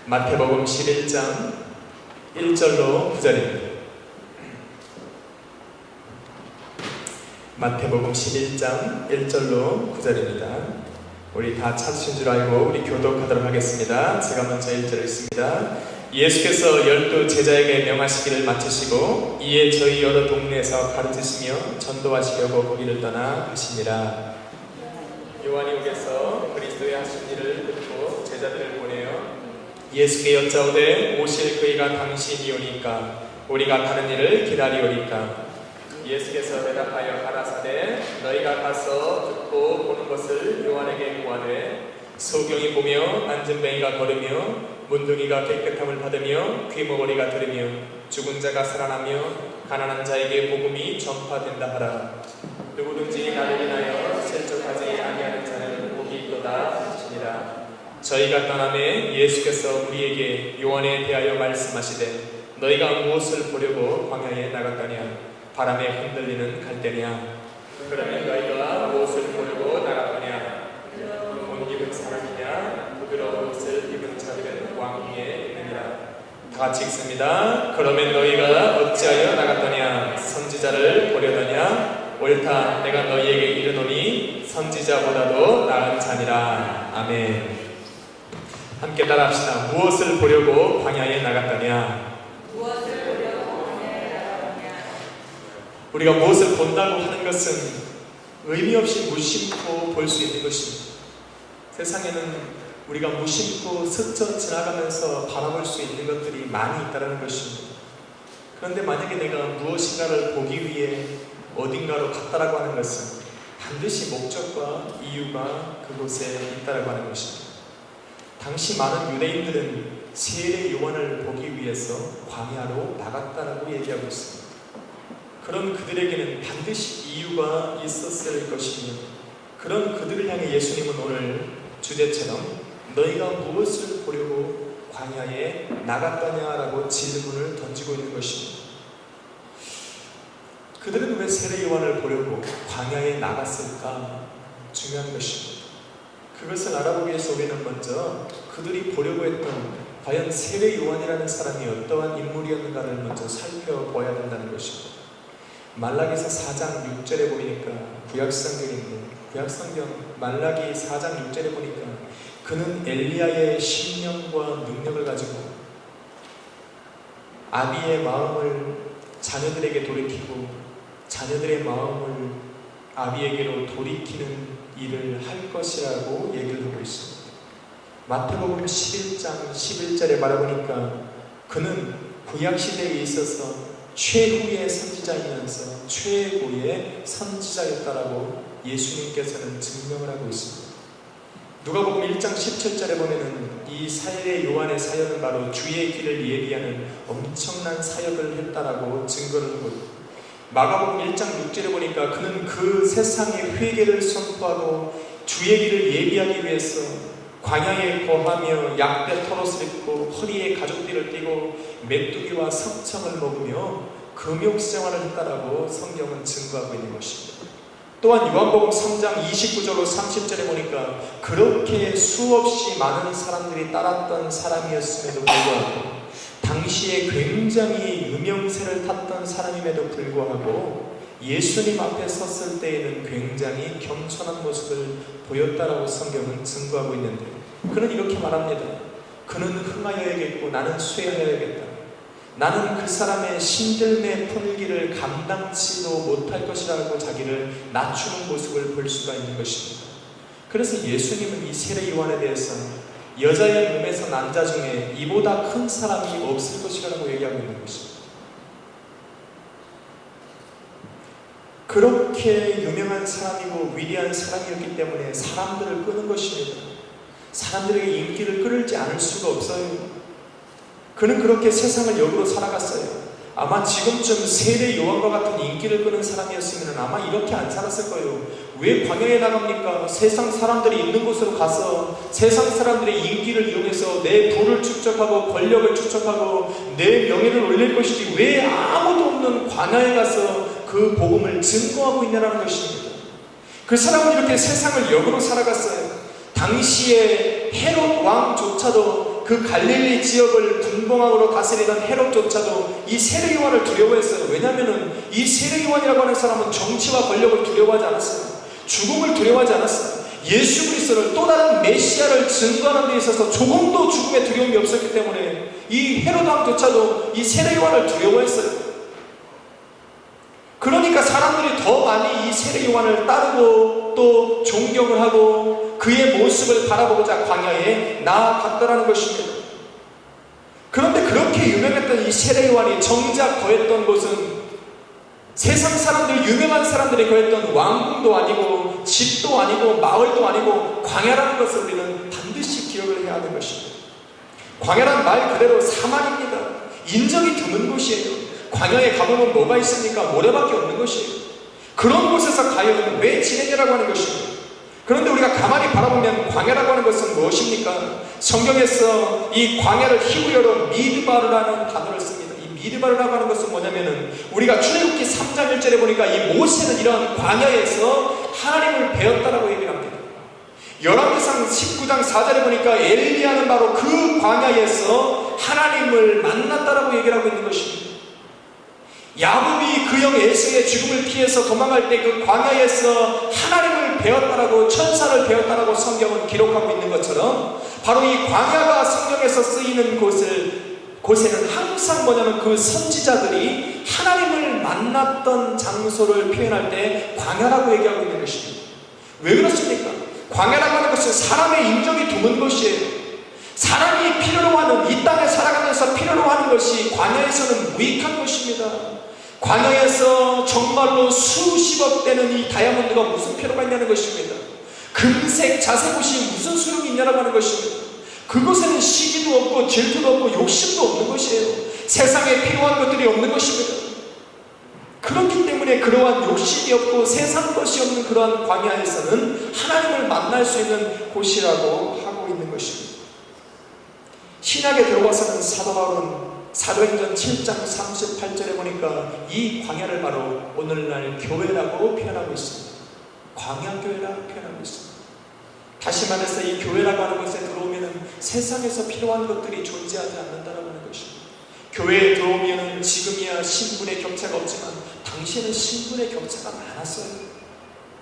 마태복음 11장 1절로 9절입니다. 마태복음 11장 1절로 9절입니다. 우리 다 찾으신 줄 알고 우리 교독하도록 하겠습니다. 제가 먼저 1절을 읽습니다. 예수께서 12 제자에게 명하시기를 마치시고 이에 저희 여러 동네에서 가르치시며 전도하시려고 거기를 떠나 가시니라. 요한이 오게서 그리스도의 하신 일을 듣고 제자들을 보내어 예수께 여짜오되 오실 그이가 당신이오니까 우리가 다른 일을 기다리오리까. 예수께서 대답하여 가라사대 너희가 가서 듣고 보는 것을 요한에게 구하되 소경이 보며 안진뱅이가 걸으며 문둥이가 깨끗함을 받으며 귀머거리가 들으며 죽은 자가 살아나며 가난한 자에게 복음이 전파된다 하라. 누구든지 나를 인하여 실족하지 아니하는 자는 복이 있도다 하시니라. 저희가 떠나매 예수께서 우리에게 요한에 대하여 말씀하시되 너희가 무엇을 보려고 광야에 나갔다냐. 바람에 흔들리는 갈대냐. 그러면 너희가 무엇을 보려고 나갔더냐. 못 입은 사람이냐. 부드러운 옷을 입은 자들은 왕 위에 있느니라. 다 같이 읽습니다. 그러면 너희가 어찌하여 나갔더냐. 선지자를 보려더냐. 옳다. 내가 너희에게 이르노니 선지자보다도 나은 자니라. 아멘. 함께 따라합시다. 무엇을 보려고 광야에 나갔더냐. 우리가 무엇을 본다고 하는 것은 의미 없이 무심코 볼 수 있는 것입니다. 세상에는 우리가 무심코 스쳐 지나가면서 바라볼 수 있는 것들이 많이 있다는 것입니다. 그런데 만약에 내가 무엇인가를 보기 위해 어딘가로 갔다라고 하는 것은 반드시 목적과 이유가 그곳에 있다라고 하는 것입니다. 당시 많은 유대인들은 세례 요한을 보기 위해서 광야로 나갔다라고 얘기하고 있습니다. 그런 그들에게는 반드시 이유가 있었을 것이며 그런 그들을 향해 예수님은 오늘 주제처럼 너희가 무엇을 보려고 광야에 나갔다냐라고 질문을 던지고 있는 것입니다. 그들은 왜 세례 요한을 보려고 광야에 나갔을까? 중요한 것입니다. 그것을 알아보기 위해서 우리는 먼저 그들이 보려고 했던 과연 세례 요한이라는 사람이 어떠한 인물이었는가를 먼저 살펴봐야 된다는 것입니다. 말라기서 4장 6절에 보니까 구약성경인데 구약성경 말라기 4장 6절에 보니까 그는 엘리야의 신령과 능력을 가지고 아비의 마음을 자녀들에게 돌이키고 자녀들의 마음을 아비에게로 돌이키는 일을 할 것이라고 얘기를 하고 있습니다. 마태복음 11장 11절에 말해보니까 그는 구약시대에 있어서 최후의 선지자이면서 최고의 선지자였다라고 예수님께서는 증명을 하고 있습니다. 누가복음 1장 17절에 보면은 이 세례 요한의 사역은 바로 주의 길을 예비하는 엄청난 사역을 했다라고 증거를 하고 있습니다. 마가복음 1장 6절에 보니까 그는 그 세상의 회개를 선포하고 주의 길을 예비하기 위해서 광야에 거하며 약대 털옷을 입고 허리에 가죽띠를 띠고 메뚜기와 석청을 먹으며 금욕생활을 했다라고 성경은 증거하고 있는 것입니다. 또한 요한복음 3장 29절로 30절에 보니까 그렇게 수없이 많은 사람들이 따랐던 사람이었음에도 불구하고 당시에 굉장히 유명세를 탔던 사람임에도 불구하고 예수님 앞에 섰을 때에는 굉장히 겸손한 모습을 보였다라고 성경은 증거하고 있는데 그는 이렇게 말합니다. 그는 흥하여야겠고 나는 쇠하여야겠다. 나는 그 사람의 신들매 풀기를 감당치도 못할 것이라고 자기를 낮추는 모습을 볼 수가 있는 것입니다. 그래서 예수님은 이 세례 요한에 대해서 여자의 몸에서 난 자 중에 이보다 큰 사람이 없을 것이라고 얘기하고 있는 것입니다. 그렇게 유명한 사람이고 위대한 사람이었기 때문에 사람들을 끄는 것입니다. 사람들에게 인기를 끌지 않을 수가 없어요. 그는 그렇게 세상을 역으로 살아갔어요. 아마 지금쯤 세례 요한과 같은 인기를 끄는 사람이었으면 아마 이렇게 안 살았을 거예요. 왜 광야에 나갑니까? 세상 사람들이 있는 곳으로 가서 세상 사람들의 인기를 이용해서 내 부를 축적하고 권력을 축적하고 내 명예를 올릴 것이지 왜 아무도 없는 광야에 가서 그 복음을 증거하고 있냐는 것입니다. 그 사람은 이렇게 세상을 역으로 살아갔어요. 당시에 헤롯 왕조차도 그 갈릴리 지역을 분봉왕으로 다스리던 헤롯조차도 이 세례 요한을 두려워했어요. 왜냐하면 이 세례 요한이라고 하는 사람은 정치와 권력을 두려워하지 않았어요. 죽음을 두려워하지 않았어요. 예수 그리스도를 또 다른 메시아를 증거하는 데 있어서 조금도 죽음의 두려움이 없었기 때문에 이 헤롯 왕조차도 이 세례 요한을 두려워했어요. 그러니까 사람들이 더 많이 이 세례 요한을 따르고 또 존경을 하고 그의 모습을 바라보고자 광야에 나아갔더라는 것입니다. 그런데 그렇게 유명했던 이 세례 요한이 정작 거했던 곳은 세상 사람들, 유명한 사람들이 거했던 왕궁도 아니고 집도 아니고 마을도 아니고 광야라는 것을 우리는 반드시 기억을 해야 하는 것입니다. 광야란 말 그대로 사막입니다. 인적이 드문 곳이에요. 광야에 가보면 뭐가 있습니까? 모래밖에 없는 것이에요. 그런 곳에서 과연 왜 지내냐라고 하는 것입니다. 그런데 우리가 가만히 바라보면 광야라고 하는 것은 무엇입니까? 성경에서 이 광야를 히브리어로 미드바르라는 단어를 씁니다. 이 미드바르라고 하는 것은 뭐냐면은 우리가 출애굽기 3장 1절에 보니까 이 모세는 이런 광야에서 하나님을 배웠다라고 얘기를 합니다. 열왕기상 19장 4절에 보니까 엘리야는 바로 그 광야에서 하나님을 만났다라고 얘기를 하고 있는 것입니다. 야곱이 그 형 에서의 죽음을 피해서 도망갈 때 그 광야에서 하나님을 배웠다라고, 천사를 배웠다라고 성경은 기록하고 있는 것처럼 바로 이 광야가 성경에서 쓰이는 곳에는 항상 뭐냐면 그 선지자들이 하나님을 만났던 장소를 표현할 때 광야라고 얘기하고 있는 것입니다. 왜 그렇습니까? 광야라고 하는 것은 사람의 인적이 드문 것이에요. 사람이 필요로 하는, 이 땅에 살아가면서 필요로 하는 것이 광야에서는 무익한 것입니다. 광야에서 정말로 수십억 되는 이 다이아몬드가 무슨 필요가 있냐는 것입니다. 금색 자색옷이 무슨 소용이 있냐라고 하는 것입니다. 그곳에는 시기도 없고 질투도 없고 욕심도 없는 것이에요. 세상에 필요한 것들이 없는 것입니다. 그렇기 때문에 그러한 욕심이 없고 세상 것이 없는 그러한 광야에서는 하나님을 만날 수 있는 곳이라고 하고 있는 것입니다. 신약에 들어와서는 사도 바울은 사도행전 7장 38절에 보니까 이 광야를 바로 오늘날 교회라고 표현하고 있습니다. 광야교회라고 표현하고 있습니다. 다시 말해서 이 교회라고 하는 것에 들어오면 세상에서 필요한 것들이 존재하지 않는다는 것입니다. 교회에 들어오면 지금이야 신분의 격차가 없지만 당시에는 신분의 격차가 많았어요.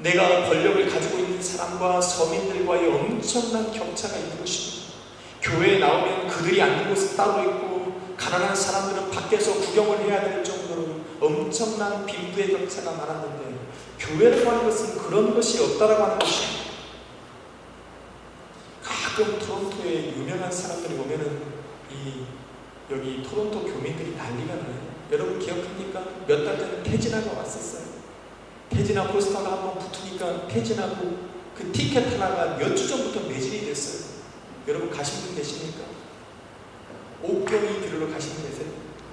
내가 권력을 가지고 있는 사람과 서민들과의 엄청난 격차가 있는 것입니다. 교회에 나오면 그들이 앉는 곳은 따로 있고 가난한 사람들은 밖에서 구경을 해야 될 정도로 엄청난 빈부의 격차가 많았는데 교회라고 하는 것은 그런 것이 없다라고 하는 것입니다. 가끔 토론토에 유명한 사람들이 오면은 여기 토론토 교민들이 난리가 나요. 여러분 기억합니까? 몇 달 전에 태진아가 왔었어요. 태진아 포스터가 한번 붙으니까 태진아고 그 티켓 하나가 몇 주 전부터 매진이 됐어요. 여러분 가신 분 계십니까? 옥경이 들으러 가시는 분 계세요?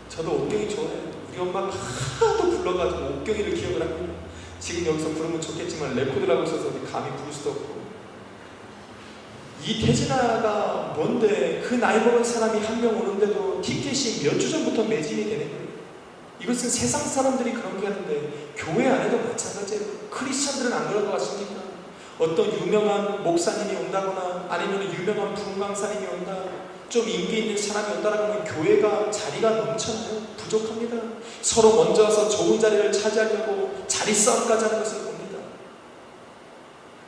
저도 옥경이 좋아해요. 우리 엄마가 하도 불러가지고 옥경이를 기억을 합니다. 지금 여기서 부르면 좋겠지만 레코드를 하고 있어서 감히 부를 수도 없고. 이 태진아가 뭔데 그 나이 먹은 사람이 한 명 오는데도 티켓이 몇 주 전부터 매진이 되는 거예요. 이것은 세상 사람들이 그런 게 하는데 교회 안에도 마찬가지예요. 크리스천들은 안 그럴 것 같습니까? 어떤 유명한 목사님이 온다거나 아니면 유명한 부흥강사님이 온다, 좀 인기 있는 사람이 온다라고 하면 교회가 자리가 넘쳐나요. 부족합니다. 서로 먼저 와서 좋은 자리를 차지하려고 자리 싸움까지 하는 것을 봅니다.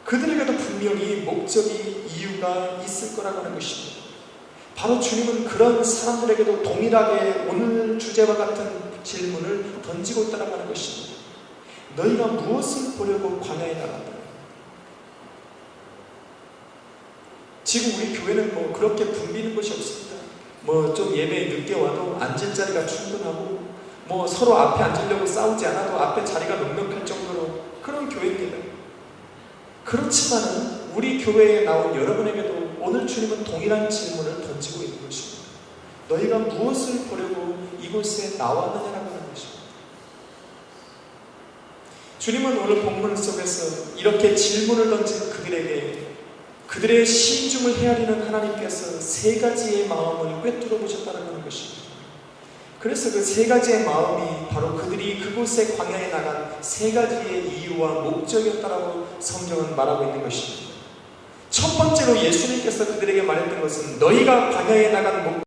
그들에게도 분명히 목적이, 이유가 있을 거라고 하는 것입니다. 바로 주님은 그런 사람들에게도 동일하게 오늘 주제와 같은 질문을 던지고 있다고 하는 것입니다. 너희가 무엇을 보려고 광야에 나갔다? 지금 우리 교회는 뭐 그렇게 붐비는 것이 없습니다. 뭐 좀 예배에 늦게 와도 앉을 자리가 충분하고 뭐 서로 앞에 앉으려고 싸우지 않아도 앞에 자리가 넉넉할 정도로 그런 교회입니다. 그렇지만은 우리 교회에 나온 여러분에게도 오늘 주님은 동일한 질문을 던지고 있는 것입니다. 너희가 무엇을 보려고 이곳에 나왔느냐라고 하는 것입니다. 주님은 오늘 본문 속에서 이렇게 질문을 던진 그들에게 그들의 신중을 헤아리는 하나님께서 세 가지의 마음을 꿰뚫어 보셨다는 것입니다. 그래서 그 세 가지의 마음이 바로 그들이 그곳에 광야에 나간 세 가지의 이유와 목적이었다라고 성경은 말하고 있는 것입니다. 첫 번째로 예수님께서 그들에게 말했던 것은 너희가 광야에 나간